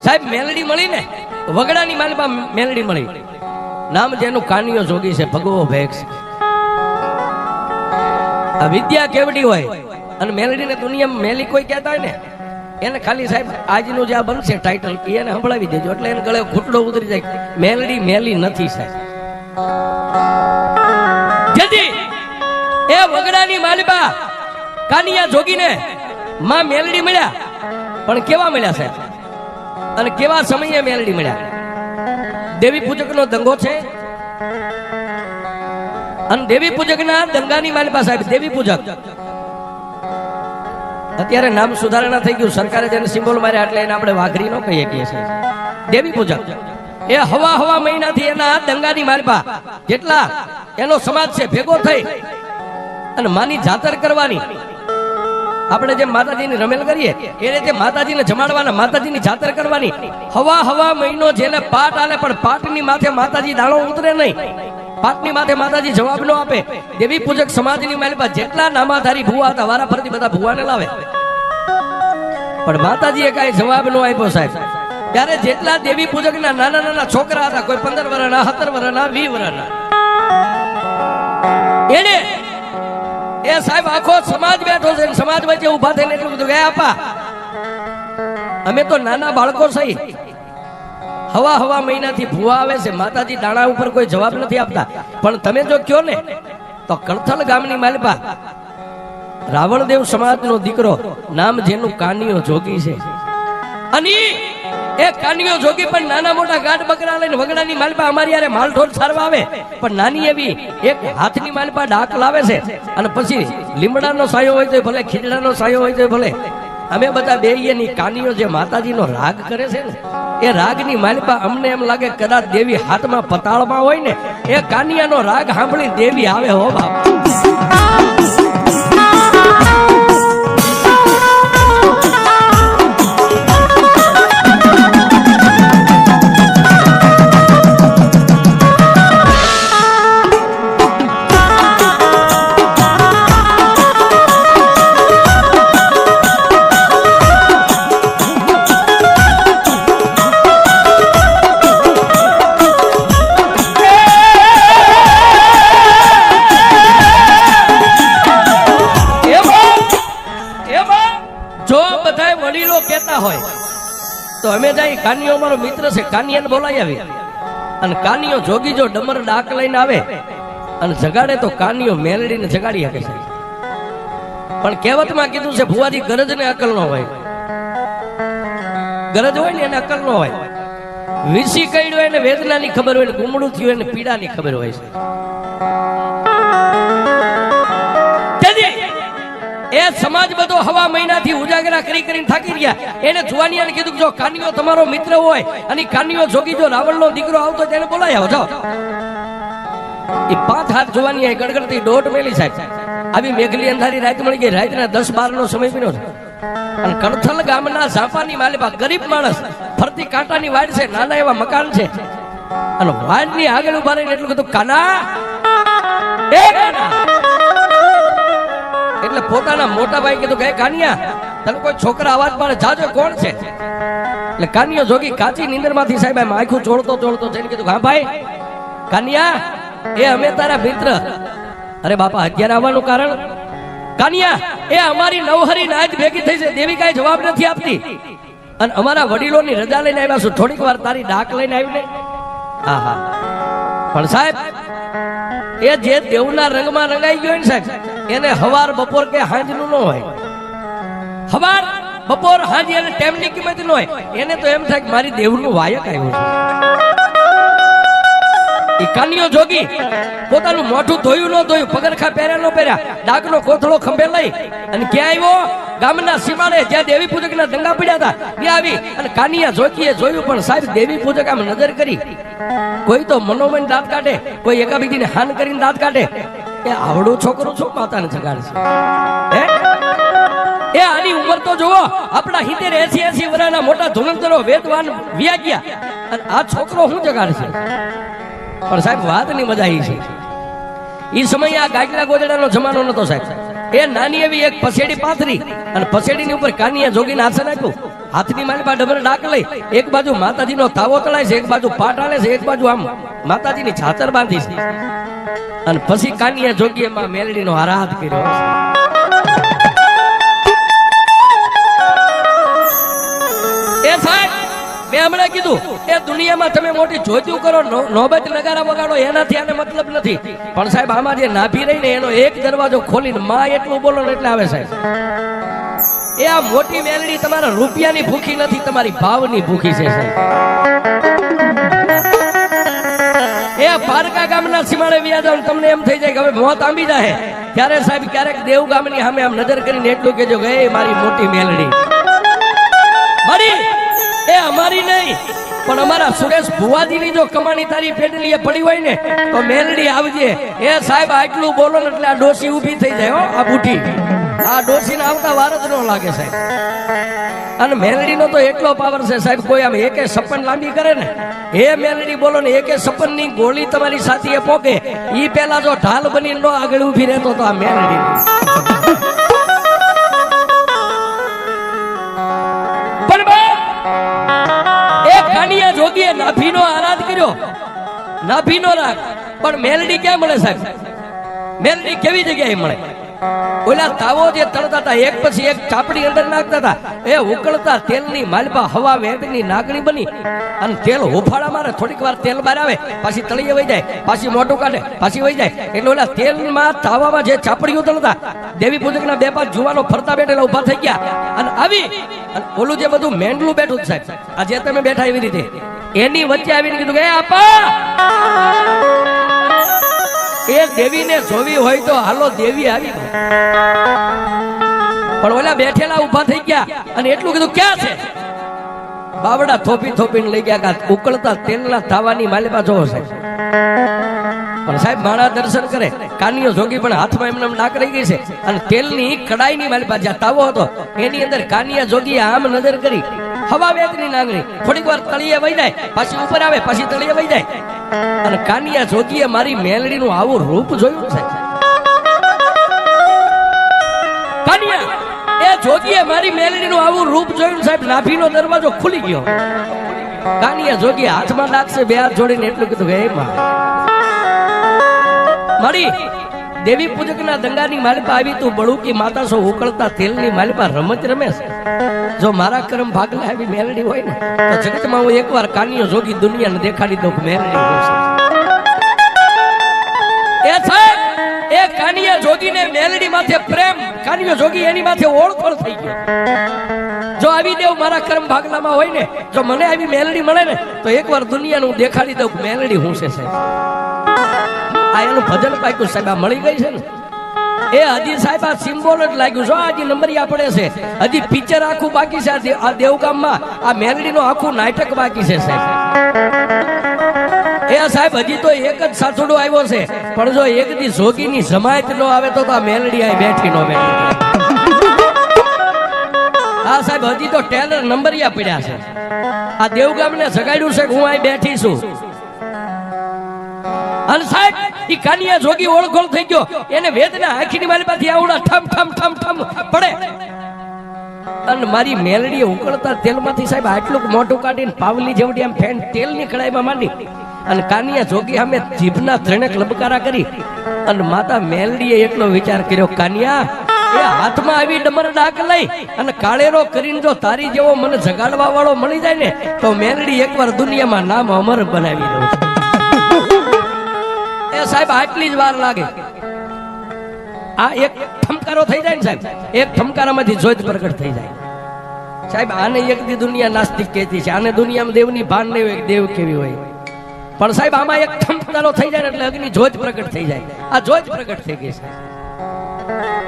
સાહેબ મેલડી મળી ને, વગડાની માલપા મેલડી મળી. નામ જેનું કાનિયો જોગી છે, ભગવો ભેક્ષ. આ વિદ્યા કેવડી હોય અને મેલડી ને દુનિયામાં મેલી કોઈ કહેતા હોય ને, એને ખાલી સાહેબ આજનું જે આ બનશે ટાઇટલ એને સંભળાવી દેજો, એટલે એને ગળે ઘૂંટડો ઉતરી જાય. મેલડી મેલી નથી સાહેબ. જેથી એ વગડાની માલપા કાનિયા જોગીને માં મેલડી મળ્યા. પણ કેવા મળ્યા સાહેબ, અને કેવા સમયે મેલડી મળ્યા? દેવી પૂજક નો દંગો છે, અને દેવી પૂજક ના દંગાની માલપા સાહેબ દેવી પૂજક. અત્યારે નામ સુધારણા થઈ ગયું, સરકારે જેને સિમ્બોલ માર્યા એટલે એને આપણે વાઘરી નો કહીએ છીએ. દેવી પૂજક એ હવા મહિનાથી એના દંગાની માલપા જેટલા એનો સમાજ છે ભેગો થઈ અને માની જાતર કરવાની. આપણે જેમ માતાજીની રમેલ કરીએ એ રીતે માતાજીને જમાડવાના, માતાજીની જાતર કરવાની. હવા મહિનો જેને પાટ આલે પણ પાટની માથે માતાજી દાણો ઉતરે નહીં, પાટની માથે માતાજી જવાબ ન આપે. દેવી પૂજક સમાજની માલપા જેટલા નામાધારી ભુવા હતા વારા ફરતી બધા ભુવાને લાવે, પણ માતાજીએ કઈ જવાબ ન આપ્યો સાહેબ. ત્યારે જેટલા દેવી પૂજકના નાના છોકરા હતા, કોઈ 15 વર્ષના, 17 વર્ષના, 20 વર્ષના, એને એ સાહેબ આખો સમાજ બેઠો છે, સમાજ વચ્ચે ઉભા થઈને એટલું કીધું કે આપા અમે તો નાના બાળકો સહી, હવા મહિનાથી ભૂવા આવે છે, માતાજી દાણા ઉપર કોઈ જવાબ નથી આપતા, પણ તમે જો કયો ને તો કણથલ ગામની માલપા રાવણદેવ સમાજનો દીકરો, નામ જેનું કાનિયો જોગી છે. અને એ કાનિયો જોગી પણ નાના મોટા ગાઢ બકરા લઈને વગડાની માલપા અમારી યારે માલઢોર સારવા આવે, પણ નાની એવી એક હાથની માલપા ડાક લાવે છે. અને પછી લીમડાનો સાયો હોય તો ભલે, ખીજડાનો સાયો હોય તો ભલે, અમે બધા બેહીએની કાનિયો જે માતાજીનો રાગ કરે છે ને, એ રાગની માલપા અમને એમ લાગે કદાચ દેવી હાથમાં પતાળમાં હોય ને, એ કાનિયાનો રાગ સાંભળી દેવી આવે હો બાપ. તો અમે જાય કાનિયો અમારો મિત્ર છે, કાનિયાને બોલાવી આવી. અને કાનિયો જોગી જો ડમર ડાક લઈને આવે અને જગાડે તો કાનિયો મેલડીને જગાડી શકે છે. પણ કહેવતમાં કીધું છે ભુવાજી ગરજ ને અકલ ન હોય, ગરજ હોય ને એને અકલ ન હોય. વિસી કઈડ્યો એને વેદનાની ખબર હોય, ગુમડું થયું એને પીડાની ખબર હોય છે. એ સમાજ બધો હવા મહિનાથી ઉજાગરા કરીને થાકી રહ્યા. એને જુવાનિયાને કીધું જો કાનિયો તમારો મિત્ર હોય અને કાનિયો જોગી જો રાવણનો દીકરો આવતો તેને બોલાવી આવો. જાઓ એ 5 હાથ જુવાનિયા ગડગડતી દોઢ મેલી સાહેબ. આવી મેઘલી અંધારી રાત મળી ગઈ, રાતના 10-12 નો સમય પીનો છે. અને કણથલ ગામના ઝાપાની માલપા ગરીબ માણસ, ફરતી કાંટાની વાડ છે, નાના એવા મકાન છે, અને વાડની આગળ ઉભા રહીને એટલું કીધું કાના એ કાના. એટલે પોતાના મોટા ભાઈ કીધું કે કાનિયા તને કોઈ છોકરા અવાજ પાડે, જાજો કોણ છે? એટલે કાનિયો જોગી કાચી નીંદર માંથી સાહેબ આખું ચોળતો જઈને કીધું હા ભાઈ કાનિયા, એ અમે તારા મિત્ર. અરે બાપા અત્યારે આવવાનું કારણ? કાનિયા એ અમારી નવહરી નાચ ભેગી થઈ છે, દેવી કાંઈ જવાબ નથી આપતી, અને અમારા વડીલોની રજા લઈને આવ્યા છું, થોડીક વાર તારી ડાક લઈને આવીને. હા પણ સાહેબ એ જે દેવના રંગમાં રંગાઈ ગયો ને સાહેબ, એને હવાર બપોર કે હાંજનું ન હોય. હવાર બપોર હાંજ એને ટાઈમની કિંમત ન હોય. એને તો એમ થાય કે મારી દેવનું વાયક આવ્યું છે. એ કાનિયો જોગી પોતાનું મોઢું ધોયું ન ધોયું, પગરખા પહેર્યા ન પહેર્યા, ડાકનો કોથળો ખંભે લઈ અને ક્યાં આવ્યો? ગામના સીમાડે જ્યાં દેવી પૂજકના દંગા પડ્યા હતા ત્યાં આવી. અને કાનિયા જોગીએ જોયું, પણ સાહેબ દેવી પૂજક આમ નજર કરી, કોઈ તો મનોમન દાંત કાઢે, કોઈ એકાબીજીને હાન કરીને દાંત કાઢે. એ આવડું છોકરું શું માતાને જગાડશે? એ આની ઉંમર તો જુઓ, આપણા 70-80 વર્ષના મોટા ધુરંધરો વેદવાન વ્યા ગયા, અને આ છોકરો શું જગાડશે? પણ સાહેબ વાતની મજા આવી છે. એ સમયે આ ગાજલા ગોજડાનો જમાનો નતો સાહેબ. એ નાની એવી એક પસેડી પાથરી અને પસેડીની ઉપર કાનિયા જોગીને હાથે નાખ્યું હાથની માલિપા ડમર ડાક લઈ એક બાજુ માતાજીનો તાવો તળાય છે, એક બાજુ પાટ આલે છે, એક બાજુ આમ માતાજીની છાતર બાંધી છે, અને પછી કાનિયા જોગીએ માં મેલડીનો આરાધ કર્યો. એ સાહેબ મેં હમણાં કીધું એ દુનિયામાં તમે મોટી જોત્યું કરો, નોબત નગારા વગાડો, એનાથી આને મતલબ નથી. પણ સાહેબ આમાં જે નાભી રહી ને એનો એક દરવાજો ખોલીને માં એટલું બોલો ને એટલે આવે સાહેબ. એ આ મોટી મેલડી તમારા રૂપિયાની ભૂખી નથી, તમારી ભાવની ભૂખી છે સાહેબ. એ પારકા ગામના સીમાડે વ્યા જાવ તમને એમ થઈ જાય કે હવે મોત આંબી જાય ત્યારે સાહેબ ક્યારેક દેવ ગામની સામે આમ નજર કરીને એટલું કહેજો કે એ મારી મોટી મેલડી મારી, એ અમારી નહીં પણ અમારા સુરેશ ભુવાજીની જો કમાણી તારી પેટલીએ પડી હોય ને તો મેલડી આવજે. એ સાહેબ આટલું બોલો ને એટલે આ ડોસી ઊભી થઈ જાય. હો આ બુઢી આ ડોસીને આવતા વાર જ ન લાગે સાહેબ. અને મેલડીનો તો એટલો પાવર છે સાહેબ, કોઈ આમ એકે સપન લાંબી કરે ને એ મેલડી બોલો ને એકે સપનની ગોળી તમારી સાથીએ પોકે ઈ પેલા જો ઢાલ બની નો આગળ ઊભી રહેતો તો આ મેલડી. કાનિયા જોગીએ નાભીનો આરાધ કર્યો, નાભીનો રાગ. પણ મેલડી ક્યાં મળે સાહેબ? મેલડી કેવી જગ્યાએ મળે? ઓલા તાવો જે તળતા હતા એક પછી એક ચાપડી અંદર નાખતા હતા, એ ઉકળતા તેલની માલપા હવા વેદની નાગણી બની અને તેલ હોફાળા મારે, થોડીક વાર તેલ બહાર આવે, પાછી તળીએ વહી જાય, પાછી મોઢું કાઢે, પાછી વહી જાય. એટલે ઓલા તેલમાં તાવામાં જે ચાપડીઓ તળતા દેવી પૂજકના બે પાંચ જુવાનો ફરતા બેઠેલા ઉભા થઈ ગયા અને આવી ઓલું જે બધું મેંડલું બેઠું સાહેબ આ જે તમે બેઠા એવી રીતે એની વચ્ચે આવીને કીધું કે આપા એ દેવીને જોવી હોય તો હાલો દેવી આવી. પણ ઓલા બેઠેલા ઉભા થઈ ગયા અને એટલું કીધું ક્યાં છે? બાવડા થોપી થોપીને લઈ ગયા ઉકળતા તેલના તાવાની માલિપા જોવો સાહેબ. પણ સાહેબ મારા દર્શન કરે, કાનિયો જોગી પણ હાથમાં એમને નાક રહી ગઈ છે અને તેલની કડાઈની માલિપા જ્યાં તાવો હતો એની અંદર કાનિયા જોગી આમ નજર કરી, હવા વેદની નાગણી, થોડીક વાર તળિયે વહી જાય, પાછી ઉપર આવે, પાછી તળિયે વહી જાય. અને કાનિયા જોગીએ મારી મેલડીનું આવું રૂપ જોયું છે. કાનિયા એ જોગીએ મારી મેલડીનું આવું રૂપ જોયું સાહેબ. નાભીનો દરવાજો ખુલી ગયો. કાનિયા જોગી હાથમાં લાગશે, બે હાથ જોડીને એટલું કીધું કે મારી દેવી પૂજકના દંગાની માલિપા આવી, તું બળુકી માતા છો, ઉકળતા તેલની માલિપા રમત રમે છે. જો મારા કર્મ ભાગલે આવી મેલડી હોય ને તો જગતમાં હું એકવાર કાનિયો જોગી દુનિયાને દેખાડી દઉં મેલડી એ સાહેબ. એ કાનિયા જોગીને મેલડી માથે પ્રેમ, કાનિયો જોગી એની માથે ઓળખોળ થઈ ગયો. જો આવી દેવ મારા કર્મ ભાગલામાં હોય ને, જો મને આવી મેલડી મળે ને તો એકવાર દુનિયાને હું દેખાડી દઉં મેલડી હું છે સાહેબ. આ એનું ભજન પાક્યું સાહેબ, આ મળી ગઈ છે ને એ હજી સાહેબ આ સિમ્બોલ જ લાગ્યું. જો હજી નંબરિયા પડે છે, હજી પિક્ચર આખું બાકી છે આ દેવગામમાં. આ મેલડીનું આખું નાટક બાકી છે સાહેબ. એ સાહેબ હજી તો એક જ સાસુડો આવ્યો છે, પણ જો એક દી જોગીની જમાયત નો આવે તો આ મેલડી આ બેઠી નો બેઠી. હા સાહેબ હજી તો ટેલર નંબરિયા પડ્યા છે. આ દેવગામને જગાડ્યું છે કે હું અહીં બેઠી છું. અને સાહેબ ઈ કાનિયા જોગી ઓળખોળ થઈ ગયો, એને વેદના આંખીની માલિપાથી આવડા ઠમ ઠમ ઠમ ઠમ પડે. અને મારી મેલડીએ ઉકળતા તેલમાંથી સાહેબ આટલું મોટું કાઢીને પાવલી જેવડી આમ ફેન તેલની કડાઈમાં માંડી અને કાનિયા જોગી સામે જીભના ત્રણેક લબકારા કરી અને માતા મેલડીએ એટલો વિચાર કર્યો, કાનિયા એ હાથમાં આવી ડમર ડાક લઈ અને કાળેરો કરીને જો તારી જેવો મને જગાડવા વાળો મળી જાય ને તો મેલડી એકવાર દુનિયામાં નામ અમર બનાવી દઉં. સાહેબ આટલી જ વાર લાગે. આ એક ઠમકારો થઈ જાય ને સાહેબ, એક ઠમકારામાંથી જ્યોત પ્રગટ થઈ જાય સાહેબ. આને એક દી દુનિયા નાસ્તિક કહેતી છે, આને દુનિયામાં દેવની ભાન નહીં હોય, દેવ કેવી હોય. પણ સાહેબ આમાં એક ઠમકારો થઈ જાય એટલે અગ્નિ જ્યોત પ્રગટ થઈ જાય. આ જ્યોત પ્રગટ થઈ ગઈ છે.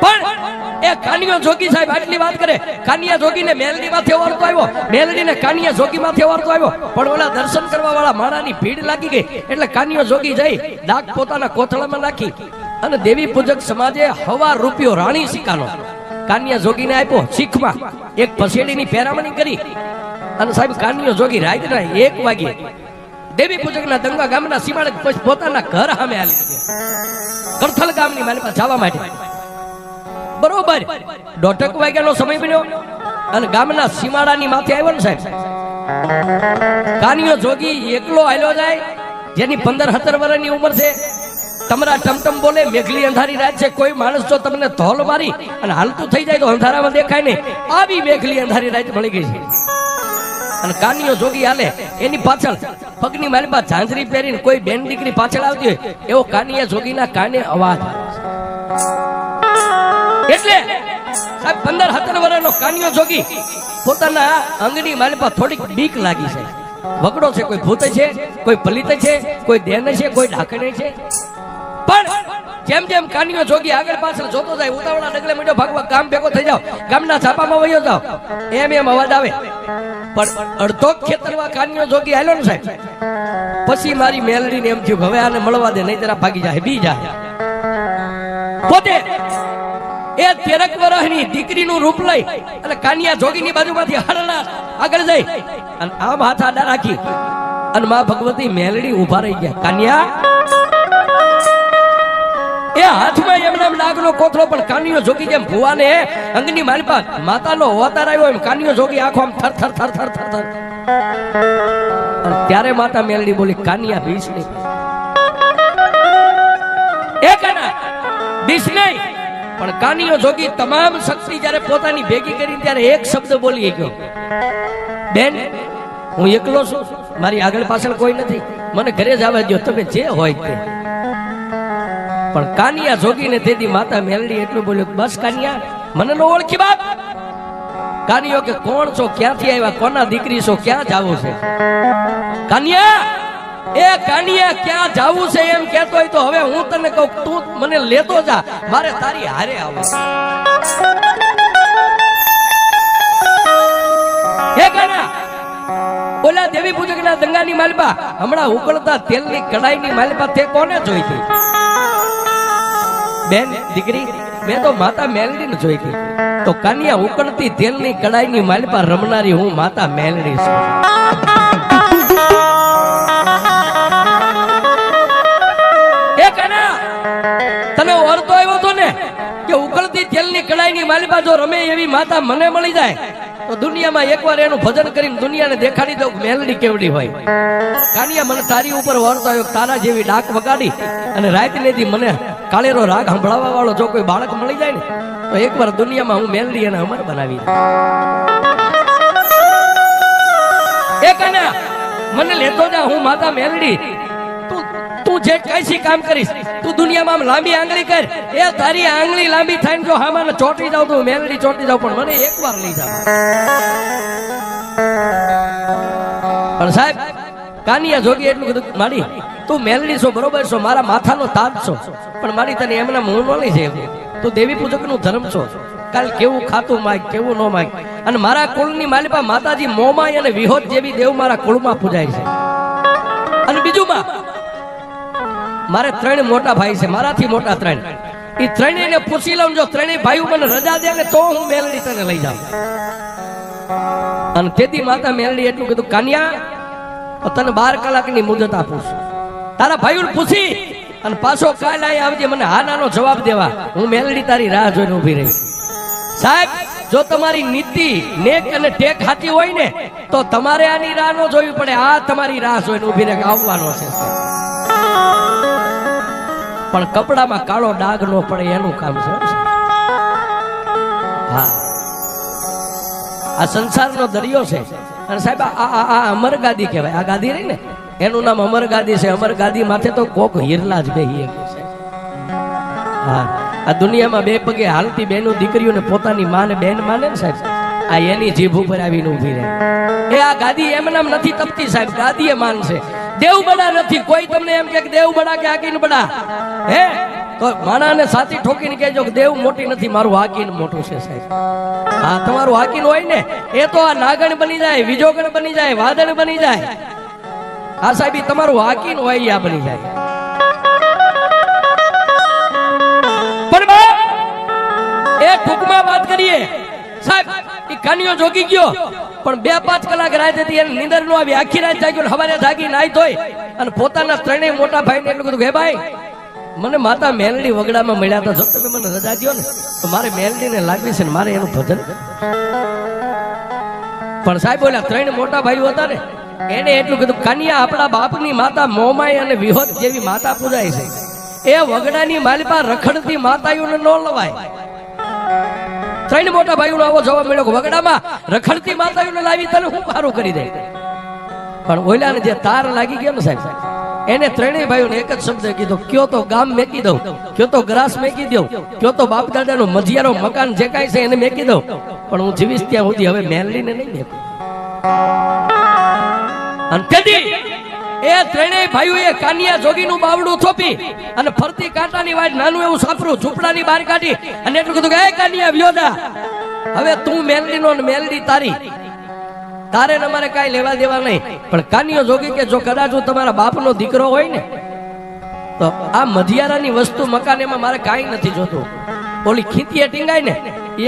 પણ એ કાનિયો જોગી સાહેબ આટલી વાત કરે, કાનિયા જોગીને મેલડી માથે ઓરતો આવ્યો, મેલડીને કાનિયા જોગી માથે ઓરતો આવ્યો. પણ ઓલા દર્શન કરવા વાળા માણાની ભીડ લાગી ગઈ એટલે કાનિયો જોગી જઈ ડાક પોતાના કોથળામાં નાખી અને દેવી પૂજક સમાજે હવા રૂપિયો રાણી સિક્કાનો કાનિયા જોગીને આપ્યો. શીખમાં એક પસેડીની પહેરામણી કરી અને સાહેબ કાનિયો જોગી રાતના 1 વાગે દેવી પૂજકના દંગા ગામના સીમાડે પોતાના ઘર સામે આવી કરથલ ગામની માલિકા જવા માટે. બરોબર 1:30 વાગ્યાનો સમય બન્યો. અને ગામના સીમાડાની માથે આવ્યો ને સાહેબ, કાનિયો જોગી એકલો હાલ્યો જાય, જેની 15-17 વર્ષની ઉંમર છે, તમારા ટમટમ બોલે, મેઘલી અંધારી રાત છે, કોઈ માણસ જો તમને ધોલ મારી અને હાલતું થઈ જાય તો અંધારામાં દેખાય નહીં, આવી મેઘલી અંધારી રાત મળી ગઈ છે. અને કાનિયો જોગી હાલે, એની પાછળ પગની મારી પાસે ઝાંઝરી પહેરીને કોઈ બેન દીકરી પાછળ આવતી હોય એવો કાનિયા જોગીના કાને અવાજ. એટલે સાહેબ 15-17 વર્ષનો કાનિયો જોગી પોતાના અંગની મારી પાસે થોડીક બીક લાગી છે. વગડો છે, કોઈ ભૂત છે, કોઈ પલિત છે, કોઈ દેન છે, કોઈ ઢાકણે છે. પણ જેમ જેમ કાનિયો જોગી આગળ પાછળ જોતો જાય, ઉતાવળા ડગલે મીઠો ભાગવા ગામ ભેગો થઈ જાવ, ગામના છાપામાં વયો જાવ, એમ એમ અવાજ આવે. પણ અડધો ખેતરમાં કાનિયો જોગી આલ્યો ને સાહેબ, પછી મારી મેલડીને એમ થયું હવે આને મળવા દે, નહીં જરા ભાગી જાય, બી જાય. પોતે એ 13 વર્ષની દીકરીનું રૂપ લઈ અને કાનિયા જોગીની બાજુમાંથી હરણા આગળ જઈ અને આમ હાથ આડા રાખી અને માં ભગવતી મેલડી ઉભા રહી ગયા. કાનિયા એ હાથમાં એમના નાગનો કોથળો, પણ કાનિયો જોગી જેમ ભુવાને અંગની માલપા માતાનો અવતાર આવ્યો એમ કાનિયો જોગી આખો આમ થર થર થર થર થર થર. ત્યારે માતા મેલડી બોલી, કાનિયા બીસ નહીં, એ કાના બીસ નહીં. પણ કાનિયો જોગી તમામ શક્તિ જ્યારે પોતાની ભેગી કરી ત્યારે એક શબ્દ બોલી ગયો, બેન હું એકલો છું, મારી આગળ પાછળ કોઈ નથી, મને ઘરે જવા દો, તમે જે હોય તે. પણ કાનિયા જોગીને તેથી માતા મેલડી એટલું બોલ્યું, બસ કાનિયા મને ન ઓળખી બાપ. કાનિયો કે કોણ છો, ક્યાંથી આવ્યા, કોના દીકરી છો, ક્યાં જાવું છે? કાનિયા એ કાનિયા ક્યાં જાવું છે એમ કહેતો હોય તો હવે હું તને કહું, તું મને લેતો જા, મારે તારી હારે આવવું. હે કાના, ઓલા દેવી પૂજકના દંગાની માલપા હમણાં ઉકળતા તેલની કડાઈની માલપા તે કોને જોઈ હતી? બેન દીકરી, મેં તો માતા મેલડી ને જોઈ હતી. તો કાનિયા ઉકળતી તેલની કડાઈની માલપા રમનારી હું માતા મેલડી છું. એ કાના, તને ઓરતો આવ્યો તો ને કે ઉકળતી તેલની કડાઈની માલપા જો રમે એવી માતા મને મળી જાય તો દુનિયામાં એકવાર એનું ભજન કરીને દુનિયાને દેખાડી દઉં મેલડી કેવડી હોય. કાનિયા મને તારી ઉપર વરતો આવ્યો, તારા જેવી ડાક વગાડી અને રાત લેતી મને કાળેરો રાગ સંભળાવવા વાળો જો કોઈ બાળક મળી જાય ને તો એકવાર દુનિયામાં હું મેલડી અને અમર બનાવી. એ કાના મને લેતો જા, હું માતા મેલડી. તું જે કઈથી કામ કરીશ, તું દુનિયામાં આમ લાંબી આંગળી કર, એ તારી આંગળી લાંબી થાય જો હામાને ચોટી જાવ તો મેલડી ચોટી જાવ, પણ મને એકવાર લઈ જાવ. પણ સાહેબ કાનિયા જોગી એટલું કીધું, માડી તું મેલડી છો બરોબર છો, મારા માથાનો તાજ છો, પણ મારી તને એમના મોં મળી છે, તું દેવી પૂજક નું ધર્મ છો, કાલ કેવું ખાતું માગ કેવું ન માગ. અને મારા કુળની માલિપા માતાજી મોમાઈ અને વિહોત જેવી દેવ મારા કુળમાં પૂજાય છે. અને બીજું માં મારે 3 મોટા ભાઈ છે, મારાથી મોટા 3, એ ત્રણેયને પૂછી લઉં, જો ત્રણેય ભાઈઓ મને રજા દે ને તો હું મેલડી તને લઈ જાઉં. અને તેથી માતા મેલડી એટલું કીધું, કાનિયા તને 12 કલાકની મુદત આપું છું, તારા ભાઈઓને પૂછી અને પાછો કાલ અહીં આવજે, મને હા નાનો જવાબ દેવા, હું મેલડી તારી રાહ જોઈને ઊભી રહી. સાહેબ જો તમારી નીતિ નેક અને ટેક સાચી હોય ને તો તમારે આની રાહ ન જોવી પડે, આ તમારી રાહ જોઈને ઊભી રહે આવવાનો છે. પણ કપડામાં કાળો ડાઘ ન પડે એનું કામ છે. હા, આ સંસારનો દરિયો છે. અને સાહેબ આ અમર ગાદી કહેવાય, આ ગાદી રહી ને એનું નામ અમર ગાદી છે. અમર ગાદી માથે તો કોક હિરલા જ બેહી છે. હા, આ દુનિયામાં 2 પગે હાલતી બેનો દીકરીઓને પોતાની માને બેન માને ને સાહેબ, આ એની જીભ ઉપર આવીને ઊભી રહે. એ આ ગાદી એમ નામ નથી તપતી સાહેબ, ગાદી એ માન છે. દેવ બડા નથી. કોઈ તમને એમ કે દેવ બડા કે આકીન બડા, હે તો માણાને સાચી ઠોકીને કહેજો કે દેવ મોટી નથી, મારું આકીન મોટું છે સાહેબ. હા, તમારું આકીન હોય ને એ તો આ નાગણ બની જાય, વિજોગણ બની જાય, વાદળ બની જાય. હા સાહેબ, તમારું આકીન હોય આ બની જાય. પણ એ ટૂંકમાં વાત કરીએ સાહેબ, એ કાનિયો જોગી ગયો પણ 2-5 કલાક રાત હતી, એને નીંદર નો આવી, આખી રાત જાગ્યો, સવારે જાગી નાઈ ધોઈ અને પોતાના 3 મોટા ભાઈને એટલું કીધું, હે ભાઈ મને માતા મેલડી વગડામાં મળ્યા હતા. જો તમે મને રજા દ્યો ને તો મારે મેલડીને લાગવી છે ને મારે એનું ભજન. પણ સાહેબ બોલ્યા 3 મોટા ભાઈઓ હતા ને એને એટલું કીધું, કન્યા આપણા બાપની માતા મોમાઈ અને વિહોત જેવી માતા પૂજાય છે. એ વગડાની માલિપા રખડતી માતાઓને ન લવાય. 3 મોટા ભાઈઓનો આવો જવાબ મળ્યો કે વગડામાં રખડતી માતાઓને લાવી તને હું સારું કરી દે. પણ ઓલાને જે તાર લાગી ગયો ને સાહેબ, એને 3 ભાઈઓને એક જ શબ્દ કીધો, કયો તો ગામ મેકી દઉં, કયો તો ગ્રાસ મેકી દઉં, કયો તો બાપ દાદાનો મજિયારો મકાન જે કાંઈ છે એને મેકી દઉં, પણ હું જીવીશ ત્યાં સુધી હવે મેલડીને નહીં મેકું. અને તેથી એ 3 ભાઈઓએ કાનિયા જોગીનું બાવડું થોપી અને ફરતી કાંટાની વાટ નાનું એવું સાપરું ઝૂંપડાની બહાર કાઢી અને એટલું કીધું કે એ કાનિયા વ્યોદા, હવે તું મેલડીનો ને મેલડી તારી, તારે ને અમારે કાંઈ લેવા દેવા નહીં. પણ કાનિયો જોગી કે જો કદાચ હું તમારા બાપનો દીકરો હોય ને તો આ મધિયારાની વસ્તુ મકાન એમાં મારે કાંઈ નથી જોતું. ઓલી ખીતીએ ટીંગાય ને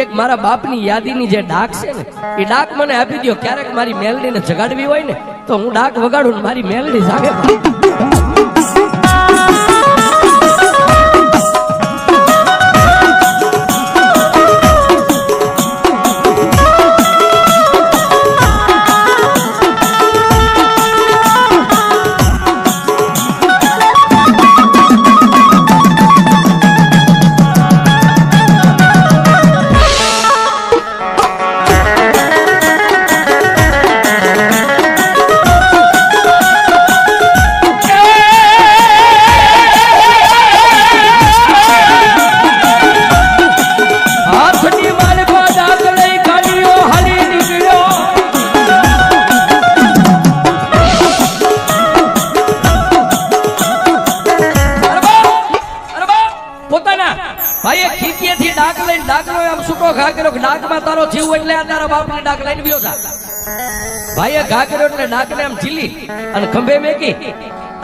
એક મારા બાપની યાદીની જે ડાક છે ને એ ડાક મને આપી દો. ક્યારેક મારી મેલડીને જગાડવી હોય ને તો હું ડાક વગાડું ને મારી મેલડી જાગે. ડાકમાં તારો જીવ એટલે તારા બાપની ડાક લઈને વ્યો જા. ભાઈએ ઘા કર્યો એટલે ડાકને આમ ઝીલી અને ખંભે મેકી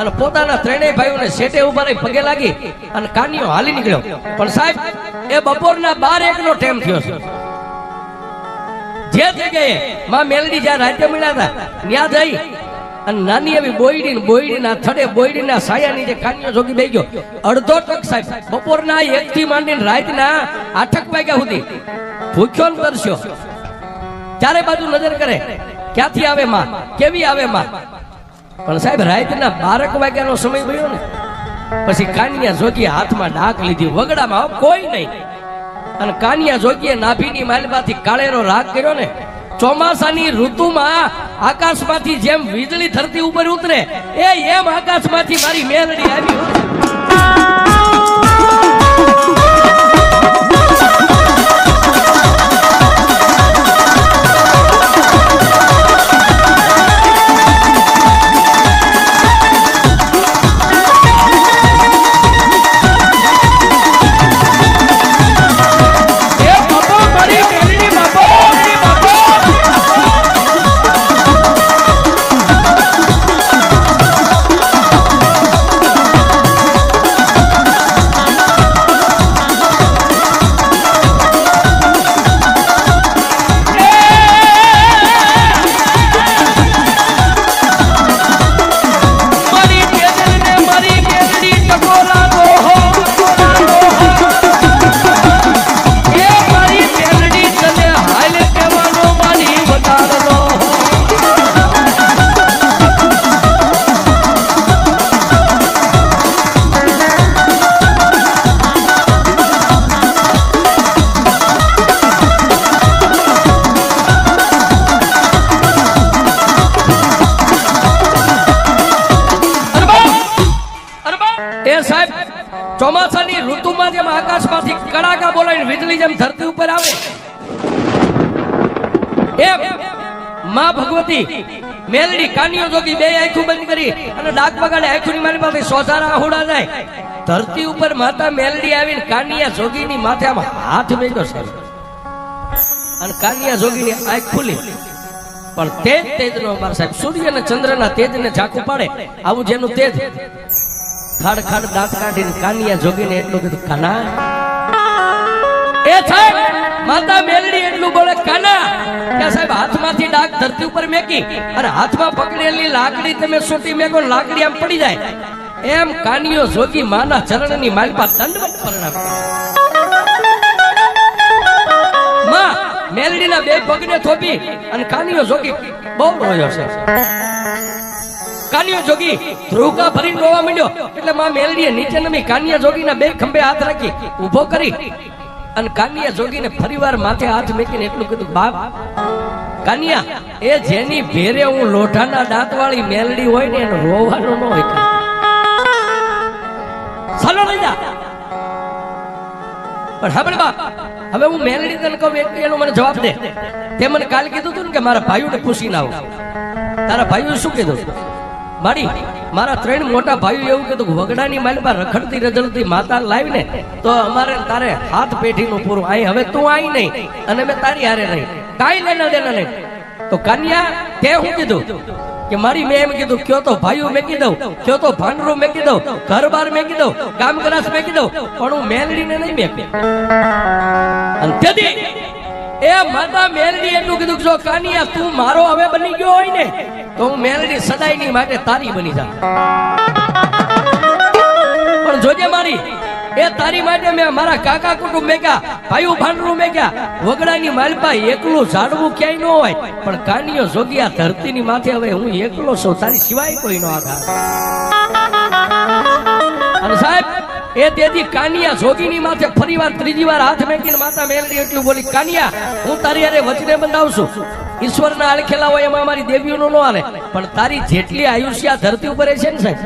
અને પોતાના 3 ભાઈઓને શેઠે ઉભા રહી પગે લાગી અને કાનિયો હાલી નીકળ્યો. પણ સાહેબ એ બપોરના 12-1 નો ટાઈમ થયો છે. જે જગ્યાએ માં મેલડી જ્યાં રાજ્ય મળ્યા હતા ત્યાં જઈ અને નાની એવી બોયડીના થડે બોયડીના સાયાની જે કાનિયો જોગી બેહી ગયો. અડધો ટક સાહેબ બપોરના 1 થી માંડીને રાતના 8 વાગ્યા સુધી ભૂખ્યો ને તરસ્યો. ચારે બાજુ નજર કરે ક્યાંથી આવે માં, કેવી આવે માં. પણ સાહેબ રાતના 12 વાગ્યાનો સમય ગયો ને પછી કાનિયા જોગીએ હાથમાં ડાક લીધી. વગડામાં કોઈ નહીં અને કાનિયા જોગીએ નાભીની માલમાંથી કાળેરો રાગ કર્યો ને. ચોમાસાની ઋતુમાં આકાશમાંથી જેમ વીજળી ધરતી ઉપર ઉતરે એમ આકાશમાંથી મારી મેલડી આવી. ચોમાસાની ઋતુમાં જેમ આકાશમાંથી કડાકા બોલાવીને વીજળી જેમ ધરતી ઉપર આવે એમ માં ભગવતી મેલડી કાનિયો જોગી 2 આંખો બંધ કરી અને ડાક વગાડે. આંખોની મારી પાસે સોજારા આહુડા જાય. ધરતી ઉપર માતા મેલડી આવીને કાનિયા જોગીની માથે આમ હાથ મેક્યો છે અને કાનિયા જોગીની આંખ ખુલી. પણ તેજનો અમારા સાહેબ સૂર્ય અને ચંદ્રના તેજને ઝાંખું પાડે આવું જેનું તેજ. ખાડ ખાડ દાંત કાઢીને કાનિયા જોગીને એટલું કીધું, કાના એ સાહેબ માતા મેલડી એટલું બોલે, કાના કે સાહેબ હાથમાંથી ડાક ધરતી ઉપર મેકી અને હાથમાં પકડેલી લાકડી તમે સોટી મેકો, લાકડી આમ પડી જાય એમ કાનિયો જોગી માના ચરણની માલપા દંડવત પ્રણામ માં મેલડીના બે પગને થોપી અને કાનિયો જોગી બહુ રોયો છે. કાનિયો જોગી ધ્રુવકા ભરીને રોવા માંડ્યો એટલે માં મેલડીએ નીચે નમી કાનિયા જોગીના બે ખંભે હાથ રાખી ઊભો કરી અને કાનિયા જોગીને ફરીવાર માથે હાથ મૂકીને એટલું કીધું, બાપ કાનિયા, એ જેની ભેરે હું લોઢાના દાંત વાળી મેલડી હોય ને એનો રોવાનો ન હોય. ચાલો લઈ જા. પણ સાંભળ બાપ, હવે હું મેલડી તને કહું એનો મને જવાબ દે. તે મને કાલ કીધું હતું ને કે મારા ભાઈઓને પૂછીને આવો. તારા ભાઈઓ શું કીધું? મારી મારા 3 મોટા ભાઈઓ એવું કીધું, વગડાની માલમાં રખડતી રજડતી માતા લાવી ને તો અમારે તારે હાથ પેઢીનું પૂરું. અહીં હવે તું આવી નહીં અને મેં તારી હારે નહીં, કાંઈ લેના દેના નહીં. તો કાનિયા તે હું કીધું કે મારી મેં એમ કીધું, કયો તો ભાઈઓ મેકી દઉં, કયો તો ભાંડરું મેકી દઉં, ઘર બાર મેકી દઉં, ગામ ગ્રાસ મેકી દઉં, પણ હું મેલડીને નહીં મેકી. અને તેથી એ માતા મેલડી એટલું કીધું, જો કાનિયા તું મારો હવે બની ગયો હોય ને તો હું મેલડી સદાયની માટે તારી બની જા. પણ જોજે મારી, એ તારી માટે મેં મારા કાકા કુટુંબ મેક્યા, ભાઈઓ ભાંડરું મેક્યા, વગડાની માલપા એકલું ઝાડવું ક્યાંય ન હોય. પણ કાનિયો જોગી આ ધરતીની માથે હવે હું એકલો છું, તારી સિવાય કોઈ નો આધાર. અને સાહેબ એ તેથી કાનિયા જોગીની માથે ફરીવાર ત્રીજી વાર હાથ મેકીને માતા મેલડી એટલું બોલી, કાનિયા હું તારી હારે વચને બંધાવશું. ઈશ્વરના આલખેલા હોય એમાં અમારી દેવીઓનું ન હાલે, પણ તારી જેટલી આયુષ્ય ધરતી ઉપર છે ને સાહેબ,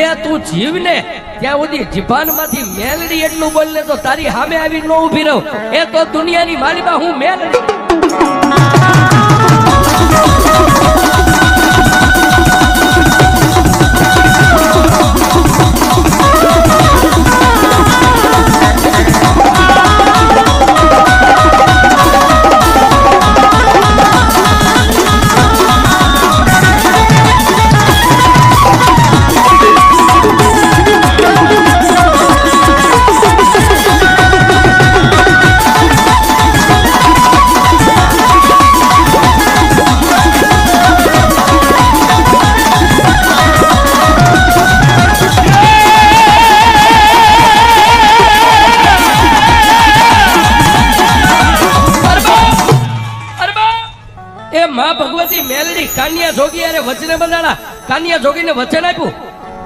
એ તું જીવને ત્યાં સુધી જીભાનમાંથી મેલડી એટલું બોલને તો તારી સામે આવી ન ઊભી રહું. એ તો દુનિયાની માલિકા હું મેલડી. ભગવતી મેલડી કાનિયા જોગી અરે વચને બંધાણા. કાનિયા જોગીને વચન આપ્યું,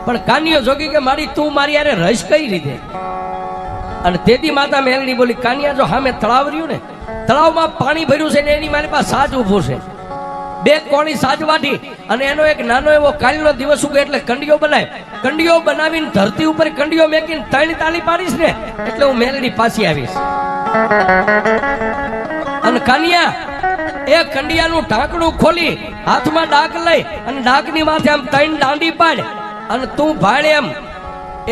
પણ કાનિયો જોગી કે મારી તું મારી યારે રહીશ કઈ રીતે? અને તેથી માતા મેલડી બોલી, કાનિયા જો સામે તળાવ રહ્યું ને, તળાવમાં પાણી ભર્યું છે ને એની મારી પાસે સાજ ઉભું છે, 2 કોણી સાજ વાટી અને એનો એક નાનો એવો કાલનો દિવસ ઉગે એટલે કંડિયો બનાય. કંડિયો બનાવીને ધરતી ઉપર કંડિયો મેકીને 3 તાળી પાડીશ ને એટલે હું મેલડી પાછી આવીશ. અને કાનિયા એ કંડિયાનું ઢાંકણું ખોલી હાથમાં ડાક લઈ અને ડાકની માથે આમ 3 દાંડી પાડ અને તું ભાડે એમ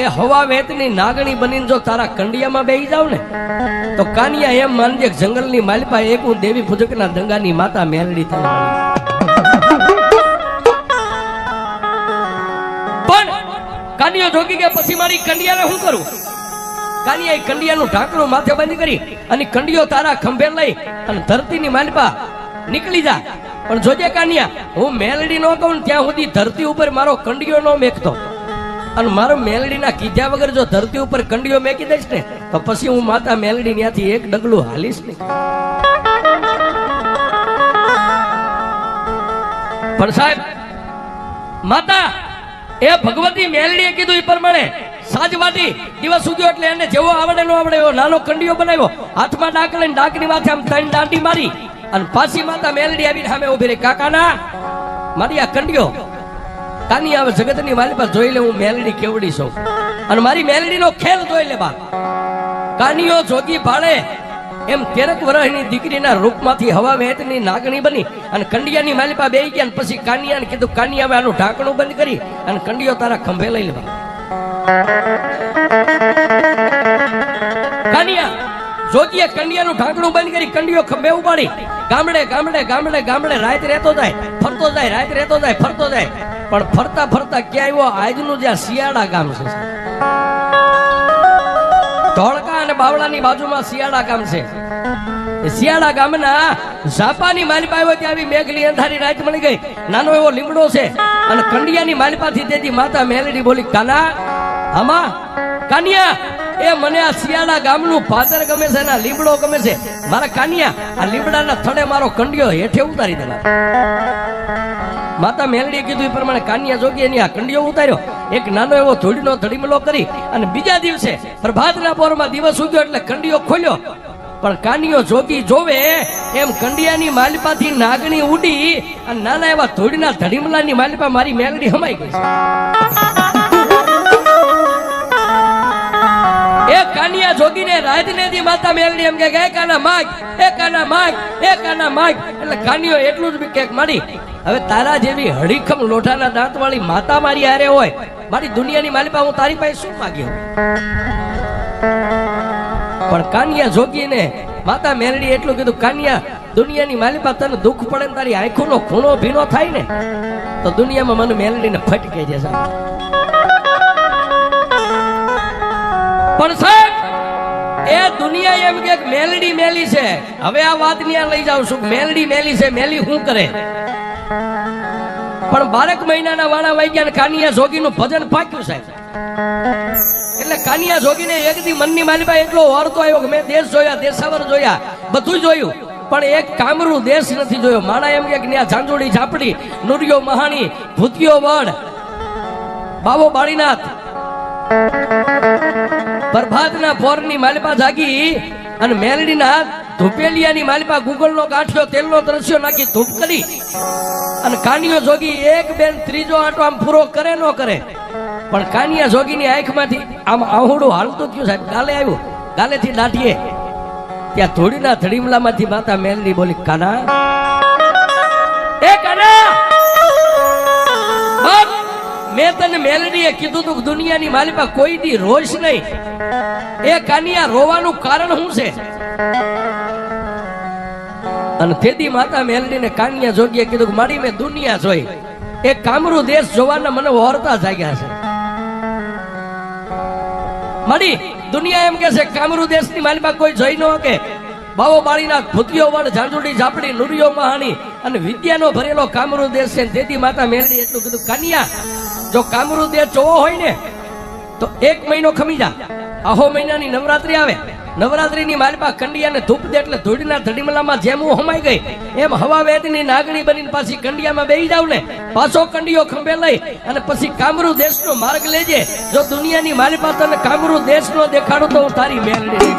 એ હવા વેતની નાગણી બનીને જો તારા કંડિયામાં બેહી જાવ ને તો કાનિયા એમ માનજે જંગલની માલિપા એક હું દેવી પૂજકના દંગાની માતા મેલડી થાય. પણ કાનિયો જોગી કે પછી મારી કંડિયાને શું કરું? કાનિયા કંડિયાનું ઢાંકણું માથે બંધ કરી અને કંડિયો તારા ખંભે લઈ અને ધરતીની માલિપા નીકળી જા. પણ જોજે કાનિયા, હું મેલડી નો કહું ત્યાં સુધી ધરતી ઉપર મારો કંડિયો નો મેકતો, અને મારો મેલડીના કીધા વગર જો ધરતી ઉપર કંડિયો મેકી દઈશ ને તો પછી હું માતા મેલડી ત્યાંથી એક ડગલું હાલીશ નહીં. પણ સાહેબ માતા એ ભગવતી મેલડીએ કીધું એ પ્રમાણે સાજવાટી દિવસ ઉગ્યો એટલે એને જેવો આવડે નો આવડે એવો નાનો કંડિયો બનાવ્યો, હાથમાં ડાક લઈને ડાકની માથે આમ 3 દાંડી મારી અને પાછી માતા મેલડી આવીને સામે ઉભી રહી. કાકાના મારી આ કંડિયો કાની આવે જગતની મારી પાસે જોઈ લે હું મેલડી કેવડી છું, અને મારી મેલડીનો ખેલ જોઈ લે બા. કાનિયો જોગી ભાડે એમ 13 વર્ષની દીકરીના રૂપમાંથી હવા વહેતની નાગણી બની અને કંડિયાની માલિપા બેહી ગયા. પછી કાનિયાને કીધું, કાનિયા હવે આનું ઢાંકણું બંધ કરી અને કંડિયો તારા ખંભે લઈ લેવા. કાનિયા જોગીએ કંડિયાનું ઢાંકણું બંધ કરી કંડિયો ખંભે ઉપાડી ગામડે ગામડે ગામડે ગામડે રાત રહેતો જાય, ફરતો જાય, રાત રહેતો જાય, ફરતો જાય. પણ ફરતા ફરતા ક્યાં આવ્યો આજનું જ્યાં શિયાળા ગામ છે, ધોળકા અને બાવળાની બાજુમાં શિયાળા ગામ છે. શિયાળા ગામના ઝાપાની માલિપા આવ્યો ત્યાં આવી મેઘલી અંધારી રાત મળી ગઈ. નાનો એવો લીમડો છે અને કંડિયાની માલિપાથી તેથી માતા મેલડી બોલી, કાના આમાં કાનિયા, એ મને આ શિયાળા ગામનું પાદર ગમે છે ને લીમડો ગમે છે. મારા કાનિયા, આ લીમડાના થડે મારો કંડિયો હેઠે ઉતારી દેવા. માતા મેલડીએ કીધું એ પ્રમાણે કાનિયા જોગી એની આ કંડિયો ઉતાર્યો. એક નાનો એવો ધૂળનો ધડીમલો કરી અને બીજા દિવસે પ્રભાતના પોરમાં દિવસ ઉગ્યો એટલે કંડિયો ખોલ્યો. પણ કાનિયો જોગી જોવે એમ કંડિયાની માલિપાથી નાગણી ઉડી અને નાના એવા ધૂળના ધડીમલાની માલિપા મારી મેલડી હમાઈ ગઈ. એ કાનિયા જોગીને રાતને દી માતા મેલડી એમ કે કાના માગ, એ કાના માગ, એ કાના માગ. એટલે કાનિયો એટલું જ કેક માડી, હવે તારા જેવી હડીખમ લોઠાના દાંત વાળી માતા મારી હારે હોય, મારી દુનિયાની માલિપા હું તારી પાસે શું માગ્યો? પણ કાનિયા જોગીને માતા મેલડી એટલું કીધું, કાનિયા દુનિયાની માલિપા તને દુઃખ પડે ને તારી આંખોનો ખૂણો ભીનો થાય ને તો દુનિયામાં મને મેલડીને ફટકે જશે. પણ સાહેબ એ દુનિયા એમ કે મેલડી મેલી છે. હવે આ વાત ન્યા લઈ જાઉં છું. મેલડી મેલી છે, મેલી શું કરે? પણ 12 મહિનાના વાળા વાગ્યા કાનિયા જોગીનું ભજન પાક્યું સાહેબ. એટલે કાનિયા જોગીને એક દી મનની માલિપા એટલો વારતો આવ્યો કે મેં દેશ જોયા, દેશાવર જોયા, બધું જોયું, પણ એક કામરૂ દેશ નથી જોયો. માણા એમ કે ત્યાં ઝાંઝુડી ઝાપડી, નુરિયો મહાણી, ભૂતિયો વડ, બાવો બાળીનાથ, પ્રભાતના પોરની માલિપા જાગી અને મેલડીના ધૂપેલિયાની માલિપા ગુગળનો ગાંઠિયો તેલનો દ્રશ્યો નાખી ધૂપ કરી અને કાનિયો જોગી એક બેન ત્રીજો આંટો આમ પૂરો કરે ન કરે, પણ કાનિયા જોગીની આંખમાંથી આમ આહુડું હાલતું થયું સાહેબ. ગાલે આવ્યું, ગાલેથી દાઢીએ ત્યાં ધૂળીના ધડીમલામાંથી માતા મેલડી બોલી, કાના, એ કાના, બાપ મેં તને મેલડીએ કીધું તું દુનિયાની માલિપા કોઈ દી રોઈશ નહીં. એ કાનિયા રોવાનું કારણ શું છે? અને તેથી માતા મેલડીને કાનિયા જોગીએ કીધું કે મારી મેં દુનિયા જોઈ, એક કામરૂ દેશ જોવાના મને વરતા જાગ્યા છે. મારી દુનિયા એમ કે છે કામરૂ દેશની માલિપા કોઈ જોઈ ન શકે. બાવો બાળીનાથ, ભૂતિયો વડ, ઝાંઝુડી ઝાપડી, નુરિયો મહાણી અને વિદ્યાનો ભરેલો કામરૂ દેશ છે. તેથી માતા મેલડી એટલું કીધું, કાનિયા જો કામરૂ દેશ જોવો હોય ને તો 1 મહિનો ખમી જા. આહો મહિનાની નવરાત્રી આવે, નવરાત્રીની માલિપા કંડિયાને ધૂપ દે એટલે ધૂળના ધડીમલામાં જેમ હું હમાઈ ગઈ એમ હવા વેદની નાગણી બનીને પાછી કંડિયામાં બેહી જાવ ને, પાછો કંડિયો ખંભે લઈ અને પછી કામરૂ દેશનો માર્ગ લેજે. જો દુનિયાની માલિપા તને કામરૂ દેશનો દેખાડું તો હું તારી મેલડી.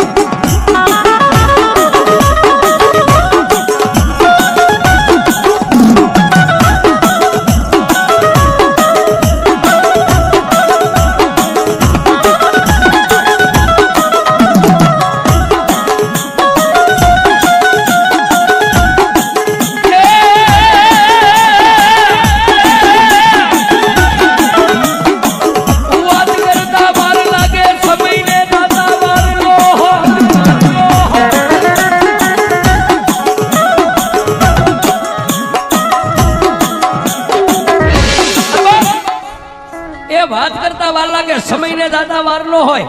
વાત કરતા વાર લાગે, સમયને દાદા વાર નો હોય.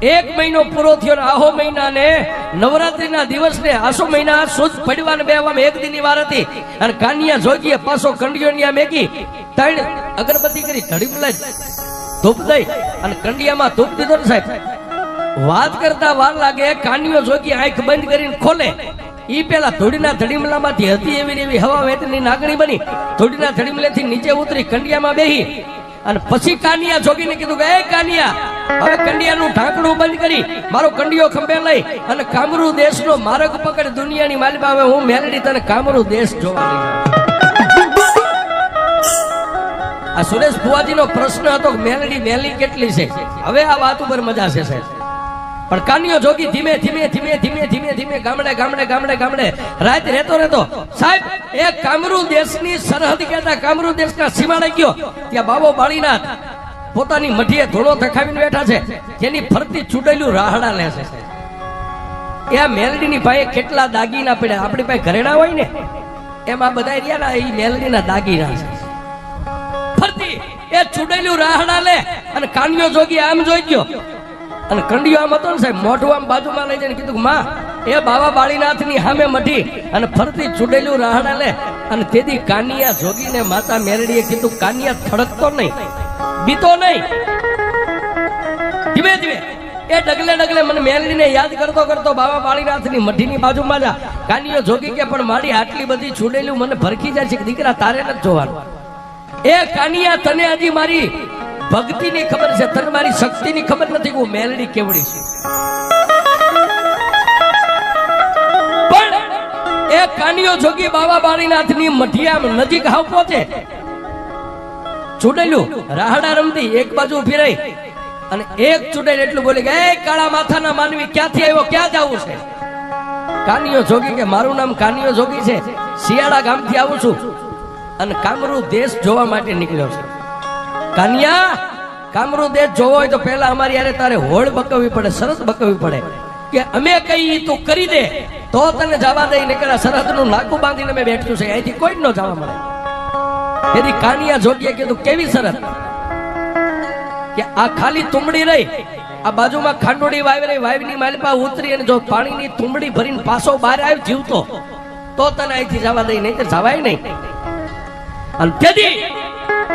1 મહિનો પૂરો થયો, આહો મહિનાને નવરાત્રીના દિવસને આસો મહિના સુદ પડવાને બેવામાં 1 દિનની વાર હતી અને કાનિયા જોગીએ પાછો કંડિયોની મેકી 3 અગરબત્તી કરી ધડીમલા ધૂપ દઈ અને કંડિયામાં ધૂપ દીધો ને સાહેબ. વાત કરતા વાર લાગે, કાનિયો જોગી આંખ બંધ કરીને ખોલે ઈ પેલા ધૂળીના ધડીમલામાંથી હતી એવી હવા વેતની નાગણી બની ધૂળીના ધડીમલેથી નીચે ઉતરી કંડિયામાં બેહી અને પછી કાનિયા જોગીને કીધું કે એ કાનિયા, હવે કંડિયાનું ઢાંકણું બંધ કરી મારો કંડિયો ખંભે લઈ અને કામરૂ દેશનો માર્ગ પકડ. દુનિયાની માલિપા હવે હું મેલડી તને કામરૂ દેશ જોવા લઈ જાઉં. આ સુરેશ ફુવાજીનો પ્રશ્ન હતો કે મેલડી મેલી કેટલી છે. હવે આ વાત ઉપર મજા છે સાહેબ. પણ કાનિયો જોગી ધીમે ધીમે ધીમે ધીમે ધીમે ધીમે ગામડે ગામડે ગામડે ગામડે રાત રહેતો સાહેબ એ કામરૂ દેશની સરહદ કહેતા કામરૂ દેશના સીમાડે ગયો. ત્યાં બાવો બાળીનાથ પોતાની મઢીએ ધોળો થખાવીને બેઠા છે, જેની ફરતી છૂટેલું રાહડા લે છે. એ મેલડીની પાસે કેટલા દાગીના પડ્યા. આપણી પાસે ઘરેણા હોય ને એમ આ બધા રહ્યા ને એ મેલડીના દાગીના છે. ફરતી એ છૂટેલું રાહડા લે અને કાનિયો જોગી આમ જોઈ ગયો અને કંડિયો આમ હતો ને સાહેબ, મોઢું આમ બાજુમાં લઈ જઈને કીધું, માં એ બાવા બાળીનાથની સામે મઢી અને ફરતી ચૂડેલું રાહડા લે અને તેથી કાનિયા જોગીને માતા મેરડીએ કીધું, કાનિયા થડકતો નહીં, બીતો નહીં, ધીમે ધીમે એ ડગલે ડગલે મને મેલડીને યાદ કરતો કરતો બાવા બાળીનાથની મઢીની બાજુમાં જા. કાનિયો જોગી કે પણ મારી આટલી બધી છૂડેલું મને ભરખી જાય છે કે દીકરા તારે નથી જોવાનું. એ કાનિયા તને હજી મારી ભક્તિની ખબર છે, તને મારી શક્તિની ખબર નથી કે હું મેલડી કેવડી છું. પણ એ કાનિયો જોગી બાવા બાળીનાથની મઢિયા નજીક હાવ પહોંચે, છૂડેલું રાહડા રમતી એક બાજુ ઉભી રહી અને એક ચૂડેલ એટલું બોલી કે એ કાળા માથાના માનવી ક્યાંથી આવ્યો, ક્યાં જવું છે? કાનિયો જોગી કે મારું નામ કાનિયો જોગી છે, શિયાળા ગામથી આવું છું અને કામરૂ દેશ જોવા માટે નીકળ્યો છે. કાનિયા, કામરૂ દેશ જોવો હોય તો પહેલા અમારી યારે તારે હોળ બકવવી પડે, સરસ બકવવી પડે કે અમે કઈ તું કરી દે તો તને જવા દઈ, નકર સરહદનું નાકું બાંધીને મેં બેઠું છે, અહીંથી કોઈ જ ન જવા મળે. તેથી કાનિયા જોગીએ કીધું કેવી સરહદ કે આ ખાલી તુંબડી રહી, આ બાજુમાં ખાંડોડી વાવી રહી, વાવીની માલપા ઉતરી અને જો પાણીની તુંબડી ભરીને પાછો બહાર આવી જીવતો તો તને અહીંથી જવા દઈ, નહીં તો જવાય નહીં. અને તેથી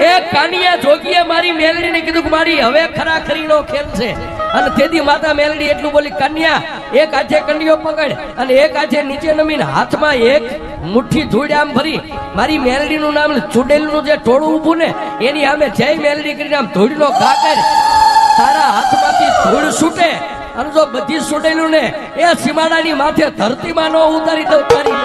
એ કાનિયા જોગીએ મારી મેલડીને કીધું કે મારી હવે ખરાખરીનો ખેલ છે. અને તેથી માતા મેલડી એટલું બોલી, કન્યા એક હાથે કંડિયો પકડ અને એક હાથે નીચે નમીને હાથમાં એક મુઠ્ઠી ધૂળ આમ ભરી મારી મેલડીનું નામ ચૂડેલનું જે ટોળું ઊભું ને એની સામે જય મેલડી કરીને આમ ધૂળનો ઘા કર, તારા હાથમાંથી ધૂળ છૂટે અને જો બધી છૂટેલું ને એ સીમાડાની માથે ધરતીમાં નો ઉતારી દઉં તારી.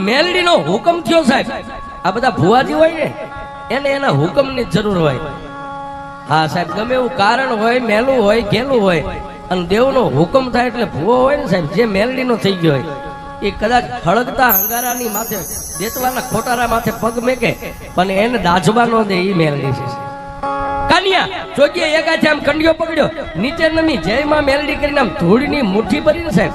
મેલડીનો હુકમ થયો સાહેબ. આ બધા ભુવાજી હોય ને એને એના હુકમની જરૂર હોય. હા સાહેબ, ગમે એવું કારણ હોય, મેલું હોય, ઘેલું હોય અને દેવનો હુકમ થાય એટલે ભુવો હોય ને સાહેબ, જે મેલડીનો થઈ ગયો હોય એ કદાચ હળગતા અંગારાની માથે દેતવાના ખોટારા માથે પગ મેકે પણ એને દાજવા ન દે, એ મેલડી છે. કાનિયા જોગીએ એક હાથે આમ કંડિયો પકડ્યો, નીચે નમી જયમાં મેલડી કરીને આમ ધૂળની મુઠ્ઠી ભરીને સાહેબ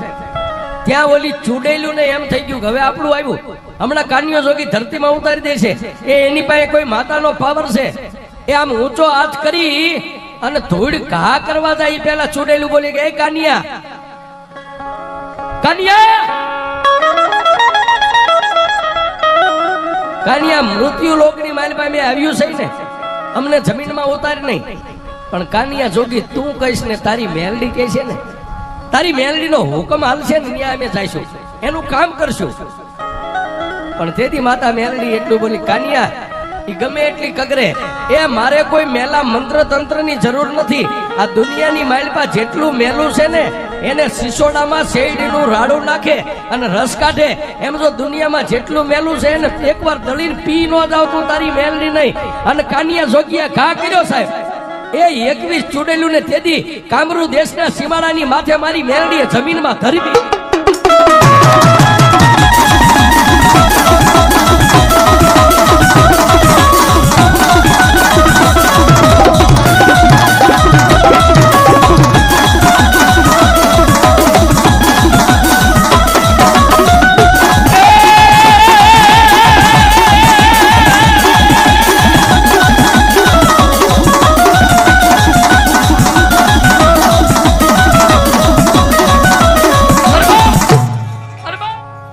ત્યાં ઓલી ચૂડેલું ને એમ થઈ ગયું કે હવે આપણું આવ્યું, હમણાં કાનિયો જોગી ધરતીમાં ઉતારી દે છે. એ એની પાસે કોઈ માતાનો પાવર છે. એ આમ ઊંચો હાથ કરી અને ધૂળ ઘા કરવા જાય પેલા ચૂડેલું બોલી કે એ કાનિયા, કાનિયા, કાનિયા મૃત્યુ લોકની મારી પાસે આવ્યું છે ને, અમને જમીનમાં ઉતારી નહીં. પણ કાનિયા જોગી તું કહીશ ને તારી મેલડી કહે છે ને, તારી મેલડીનો હુકમ હાલશે ને ત્યાં અમે જઈશું, એનું કામ કરશું. પણ તેથી માતા મેલડી એટલું બોલી, કાનિયા એ ગમે એટલી કગરે, એ મારે કોઈ મેલા મંત્ર તંત્રની જરૂર નથી. આ દુનિયાની માલપા જેટલું મેલું છે ને એને સિસોડામાં શેરડીનું રાડું નાખે અને રસ કાઢે, એમ જો દુનિયામાં જેટલું મેલું છે એને એકવાર દળીને પી ન જાવ તું તારી મેલડી નહીં. અને કાનિયા જોગીએ ઘા કર્યો સાહેબ. એ 21 ચૂડેલું ને તેથી કામરૂ દેશના સીમાડાની માથે મારી મેલડીએ જમીનમાં ધરી.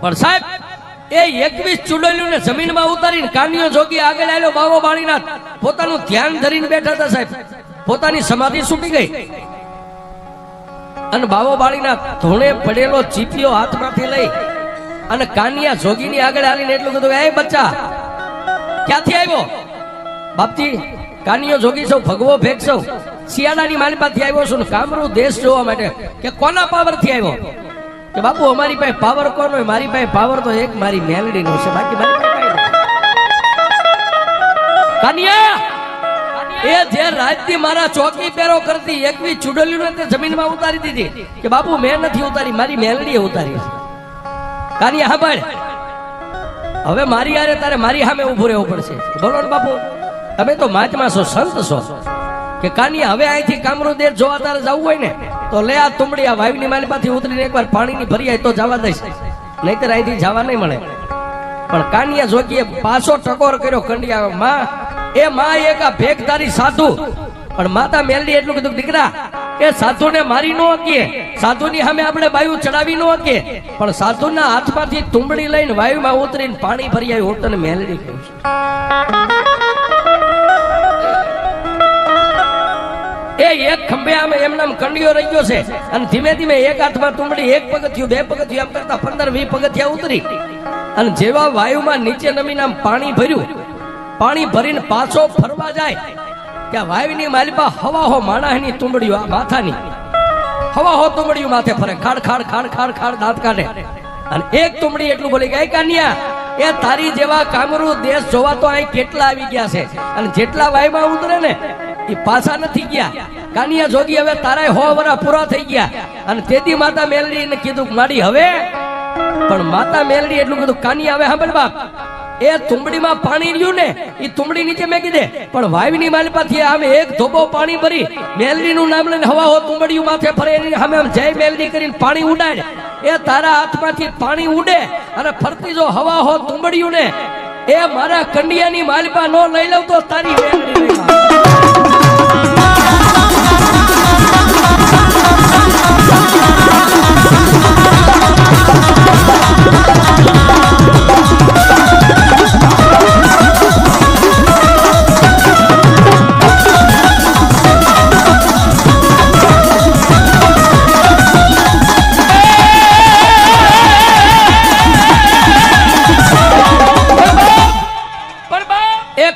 પણ સાહેબ એ 21 ચૂડેલું ને જમીનમાં ઉતારીને કાનિયો જોગી આગળ આવ્યો. બાવો બાળીનાથ પોતાનું ધ્યાન ધરીને બેઠા હતા સાહેબ, પોતાની સમાધિ છૂટી ગઈ અને બાવો બાળીનાથ ધોણે પડેલો ચીપિયો હાથમાંથી લઈ અને કાનિયા જોગીની આગળ આવીને એટલું કીધું, એ બચ્ચા ક્યાંથી આવ્યો? બાપજી કાનિયો જોગી સૌ ભગવો ભેગ સૌ શિયાળાની માલપાથી આવ્યો છું ને કામરૂ દેશ જોવા માટે. કે કોના પાવર થી આવ્યો? કે બાપુ અમારી પાસે પાવર કોનો હોય? મારી પાસે પાવર તો એક મારી મેલડી નો છે, બાકી મારી પાસે કઈ નથી. કાનિયા એ જે રાજથી મારા ચોકી પેરો કરતી 21 ચૂડેલું ને જમીનમાં ઉતારી દીધી. કે બાપુ મેં નથી ઉતારી, મારી મેલડીએ ઉતારી છે. કાનિયા સાંભળ, હવે મારી યારે તારે મારી સામે ઊભું રહેવું પડશે. બોલો ને બાપુ, તમે તો મહાત્મા છો, સંત છો. કે કાનિયા હવે અહીંથી કામરૂદેશ જોવા તારે જવું હોય ને તો લે આ તુંબડી આ વાયુની માલિપાથી ઉતરીને એકવાર પાણીની ભરી આય તો જવા દઈશ, નહીતર અહીંથી જવા નહીં મળે. પણ કાનિયા જોગીએ પાછો ટકોર કર્યો કંડિયા માં. એ માં એક આ ભેખધારી સાધુ, પણ માતા મેલડી એટલું કીધું, દીકરા એ સાધુને મારી ન હકીએ, સાધુની સામે આપણે બાયુ ચડાવી ન હકીએ, પણ સાધુના હાથમાંથી તુંબડી લઈને વાયુમાં ઉતરીને પાણી ભરી આવી. હું તને મેલડી કહું છું. એ એક ખંભે આમ એમનામ કંડિયો રહી ગયો છે અને ધીમે ધીમે એક હાથમાં તુંબડી, એક પગથિયું, બે પગથિયું, આમ કરતા 15-20 પગથિયા ઉતરી અને જેવા વાયુમાં નીચે નમીને આમ પાણી ભર્યું, પાણી ભરીને પાછો ફરવા જાય ત્યાં વાયુની માલિપા હવાહો માણસની તુંબડીઓ આ માથાની હવાહો તુંબડીઓ માથે ફરે, ખાડ ખાડ ખાડ ખાડ ખાડ દાંત કાઢે અને એક તુંબડી એટલું બોલી કે કાનિયા એ તારી જેવા કામરૂ દેશ જોવા તો અહીં કેટલા આવી ગયા છે અને જેટલા વાયુમાં ઉતરે ને એ પાછા નથી ગયા. કાનિયા જોગી હવે તારા 100 વર્ષ પૂરા થઈ ગયા અને તેથી માતા મેલડીને કીધું માડી હવે. પણ માતા મેલડી એટલું કીધું, કાનિયા હવે સાંભળ બાપ, એ તુંબડીમાં પાણી રહ્યું ને એ તુંબડી નીચે મેકી દે, પણ વાયુની માલિપાથી આમ એક ધોબો પાણી ભરી મેલડીનું નામ લઈને હવા હો તુંબડીયું માથે ફરે એની સામે આમ જય મેલડી કરીને પાણી ઉડાડે. એ તારા હાથમાંથી પાણી ઉડે અને ફરતી જો હવા હો તુંબડીયું ને એ મારા કંડિયાની માલિપા નો લઈ લઉં તો તારી મેલડી લઈ લઉં.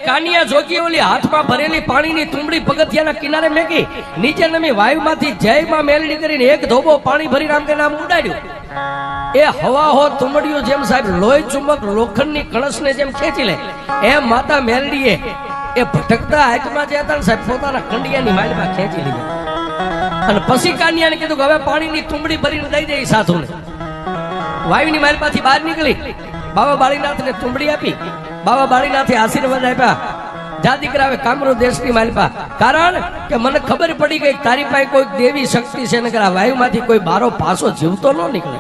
કાનિયા જોગી ઓલી હાથમાં ભરેલી પાણીની તુંબડી પગથિયાના કિનારે મેકી નીચે નમી વાયુમાંથી જયમાં મેલડી કરીને એક ધોબો પાણી ભરી નામ કે નામ ઉડાડ્યું. એ હવા હો તુંબડીઓ જેમ સાહેબ લોહી ચુંબક લોખંડની કળશને જેમ ખેંચી લે એમ માતા મેલડીએ એ ભટકતા હાથમાં જે હતા ને સાહેબ પોતાના કંડિયાની માલિપા ખેંચી લીધા અને પછી કાનિયાને કીધું કે હવે પાણીની તુંબડી ભરીને દઈ દે સાધુને. વાયુની માલિપાથી બહાર નીકળી બાબા બાળીનાથને તુંબડી આપી. બાબા બાળીનાથે આશીર્વાદ આપ્યા, જા દીકરા હવે કામરૂ દેશની માલિપા, કારણ કે મને ખબર પડી ગઈ તારી પાસે કોઈ દેવી શક્તિ છે, નકર આ વાયુમાંથી કોઈ બારો પાસો જીવતો ન નીકળે.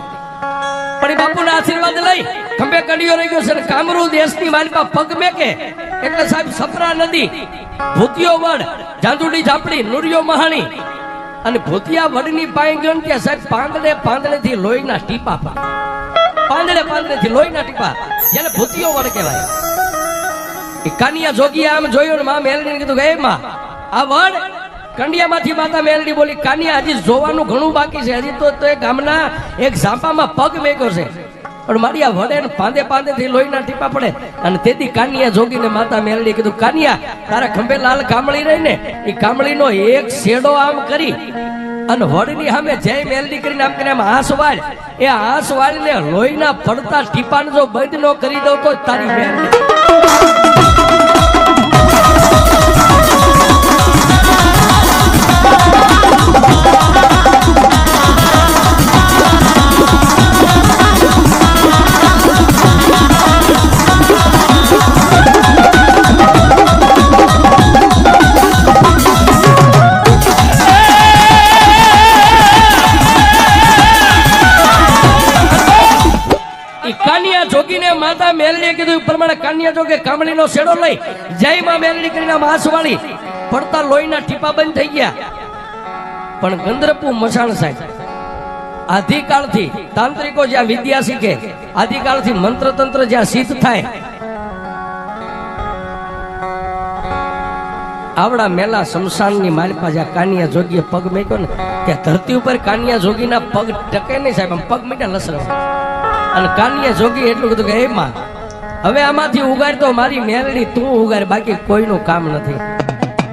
પણ એ બાપુના આશીર્વાદ લઈ ખંભે કંડિયો રહી ગયો છે ને કામરૂ દેશની માલિપા પગ મેકે એટલે સાહેબ સપરા નદી, ભૂતિયો વડ, જાંજુડી ઝાપડી, નુરિયો મહાણી અને ભૂતિયા વડની પાઈ ગયો ને ત્યાં સાહેબ પાંદડેથી લોહીના ટીપા પડે, પાંદડેથી લોહીના ટીપા, જેને ભૂતિયો વડ કહેવાય. એ કાનિયા જોગીએ આમ જોયું ને માં મેલડીને કીધું કે માં આ વડ કંડિયામાંથી માતા મેલડી બોલી, કાનિયા હજી જોવાનું ઘણું બાકી છે, હજી તો એ ગામના એક ઝાંપામાં પગ મેક્યો છે, પણ મારી આ વડે પાંદેથી લોહીના ટીપા પડે. અને તેથી કાનિયા જોગીને માતા મેલડી કીધું, કાનિયા તારા ખંભે લાલ કામળી રહી ને એ કામળીનો એક શેડો આમ કરી અને વડની સામે જય મેલડી કરીને આમ કરીને આંસ વાળ, એ આંસ વાળને લોહીના પડતા ટીપાને જો બંધ ન કરી દઉં તો તારી મેલડી. માતા મેલડીએ કીધું પ્રમાણે કાનિયા જોગે કામળીનો શેડો લઈ જય માં મેલડી કરીને આંસ વાળી પડતા લોહીના ટીપા બંધ થઈ ગયા. પણ ગંધર્પુ મસાણ સાહેબ આદિકાળથી તાંત્રિકો જ્યાં વિદ્યા શીખે, આદિકાળથી મંત્ર તંત્ર જ્યાં સિદ્ધ થાય, આવડા મેલા શમશાનની માલિપા જ્યાં કાનિયા જોગીએ પગ મેક્યો ને ત્યાં ધરતી ઉપર કાનિયા જોગીના પગ ટકે નહીં સાહેબ, પગ મીઠા લસણ. અને કાનિયા જોગી એટલું કીધું કે એમાં હવે આમાંથી ઉગાડ તો મારી મેલડી તું ઉગાડ, બાકી કોઈનું કામ નથી.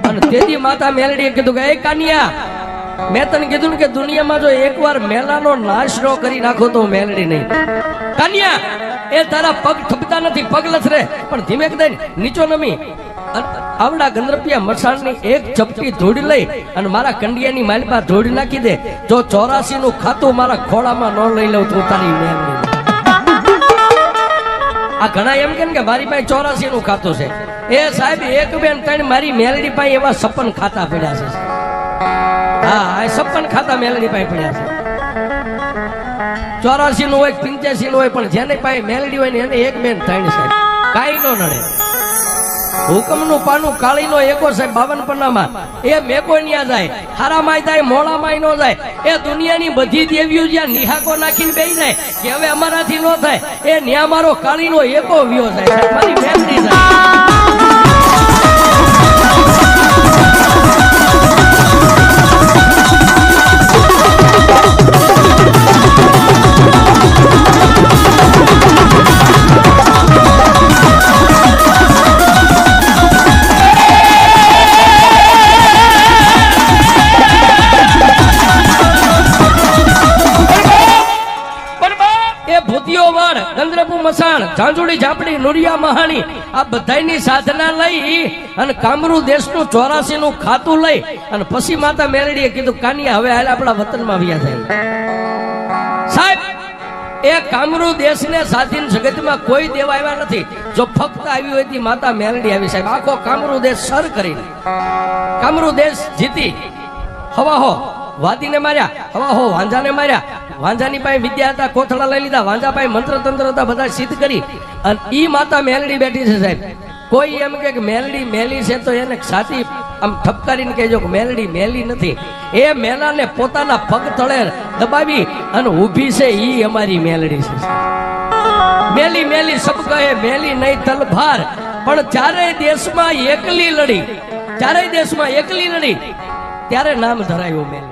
અને તેથી માતા મેલડીએ કીધું કે એ કાનિયા મેં તને કીધું કે દુનિયામાં જો એકવાર મેલાનો નાશ ન કરી નાખો તો મેલડી નહીં. કાનિયા એ તારા પગ થપતા નથી, પગ લથરે પણ ધીમે દઈને નીચો નમી આવડા ગંધર્પિયા મસાણની એક ચપટી ધોડી લઈ અને મારા કંડિયાની માલિપા ધોડી નાખી દે. જો 84 નું ખાતું મારા ખોળામાં ન લઈ લઉં તું તારી મેલડી. આ ઘણા એમ કે મારી પાસે 84 નું ખાતું છે. એ સાહેબ એક બેન ત્રણ મારી મેલડી પાસે એવા 56 ખાતા પડ્યા છે. હા 56 ખાતા મેલડી પાસે પડ્યા છે. 84 નું હોય 85 નું હોય, પણ જેને પાસે મેલડી હોય ને એને એક બેન ત્રણ સાહેબ કાંઈ નો નડે. હુકમનું પાનું કાળીનો એકો સાહેબ 52 પન્નામાં એ મેકો ન્યા જાય, હારામાં જાય, મોળામાં નો જાય. એ દુનિયાની બધી દેવીઓ જ્યાં નિહાકો નાખીને બેસી જાય કે હવે અમારાથી નો થાય, એ ન્યા મારો કાળીનો એકો વ્યો જાય, મારી મેમરી જાય. મસાણ, ઝાંઝુડી, ઝાપડી, નુરિયા, મહાણી આ બધાની સાધના લઈ અને કામરૂ દેશનું 84 નું ખાતું લઈ અને પછી માતા મેલડીએ કીધું કાનિયા હવે હાલ આપણા વતનમાં વ્યા જાય. સાહેબ એ કામરૂ દેશને સાધીન જગતમાં કોઈ દેવા આવ્યા નથી. જો ફક્ત આવી હોય તી માતા મેલડી આવી સાહેબ. આખો કામરૂ દેશ સર કરીને કામરૂ દેશ જીતી. હવાહો વાદીને માર્યા, હવાહો વાંજાને માર્યા. વાંજાની પાસે વિદ્યા હતા, કોથળા લઈ લીધા. વાંજા પાસે મંત્ર તંત્ર હતા, બધા સિદ્ધ કરી અને ઈ માતા મેલડી બેઠી છે સાહેબ. કોઈ એમ કે મેલડી મેલી છે તો એને સાચી આમ ઠપકારીને કહેજો કે મેલડી મેલી નથી. એ મેલાને પોતાના પગ તળે દબાવી અને ઊભી છે, ઈ અમારી મેલડી છે. મેલી મેલી સબ કહે મેલી નહીં તલભાર, પણ ચારેય દેશમાં એકલી લડી, ચારેય દેશમાં એકલી લડી ત્યારે નામ ધરાયું મેલી.